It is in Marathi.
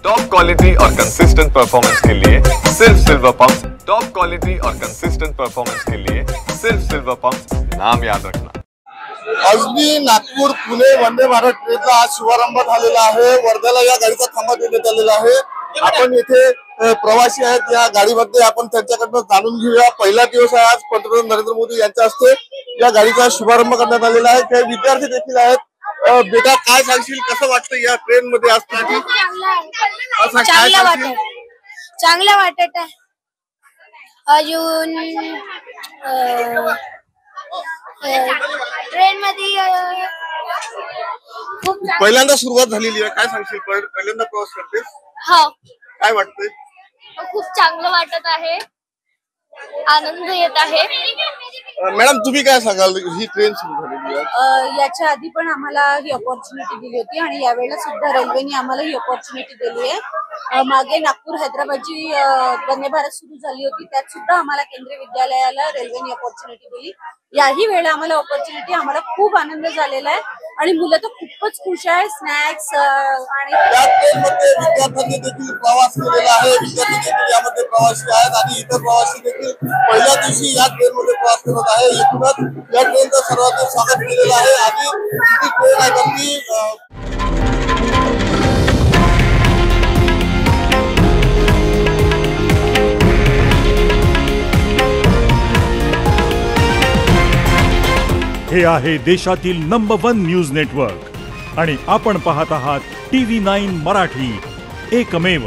टॉप क्वालिटी और कंसिस्टेंट परफॉर्मेंस के लिए सिर्फ सिल्वर पंप। टॉप क्वालिटी और कंसिस्टेंट परफॉर्मेंस के लिए सिर्फ सिल्वर पंप, नाम याद रखना। अजनी नागपूर पुणे वंदे भारत ट्रेनचा आज शुभारंभ झालेला आहे। वर्ध्याला या गाडीचा थांबा देण्यात आलेला आहे। आपण इथे प्रवासी आहेत या गाडीमध्ये, आपण त्यांच्याकडून जाणून घेऊया। पहिला दिवस आहे आज, पंतप्रधान नरेंद्र मोदी यांच्या हस्ते या गाडीचा शुभारंभ करण्यात आलेला आहे। काही विद्यार्थी देखील आहेत। बेटा काय सांगशील, कसं वाटतं या ट्रेन मध्ये असताना? चांगलं वाटत आहे। अजून ट्रेन मध्ये पहिल्यांदा सुरुवात झालेली आहे, काय सांगशील? पहिल्यांदा प्रवास करतेस? हो, काय वाटतंय? खूप चांगलं वाटत आहे, आनंद येत आहे। मॅडम तुम्ही काय सांगाल, ही ट्रेन सुरू झालेली आहे? याच्या आधी पण आम्हाला ही अपॉर्च्युनिटी दिली होती आणि यावेळेला सुद्धा रेल्वेने आम्हाला ही अपॉर्च्युनिटी दिली आहे। मागे नागपूर हैदराबादची वंदे भारत सुरू झाली होती, त्यात सुद्धा आम्हाला केंद्रीय विद्यालयाला रेल्वेने अपॉर्च्युनिटी दिली। याही वेळेला आम्हाला अपॉर्च्युनिटी, आम्हाला खूप आनंद झालेला आहे आणि मुलं तर खूपच खुश आहे। स्नॅक्स आणि या ट्रेनमध्ये विद्यार्थ्यांनी देखील प्रवास केलेला आहे। विद्यार्थी देखील यामध्ये प्रवासी आहेत आणि इतर प्रवासी देखील पहिल्या दिवशी या ट्रेनमध्ये प्रवास करत आहे। एकूणच या ट्रेनचं सर्वांनी स्वागत केलेलं आहे आणि किती ट्रेन आहे त्यांनी हे आहे देशातील नंबर 1 न्यूज नेटवर्क आणि आपण पाहत आहात TV9 मराठी, एकमेव।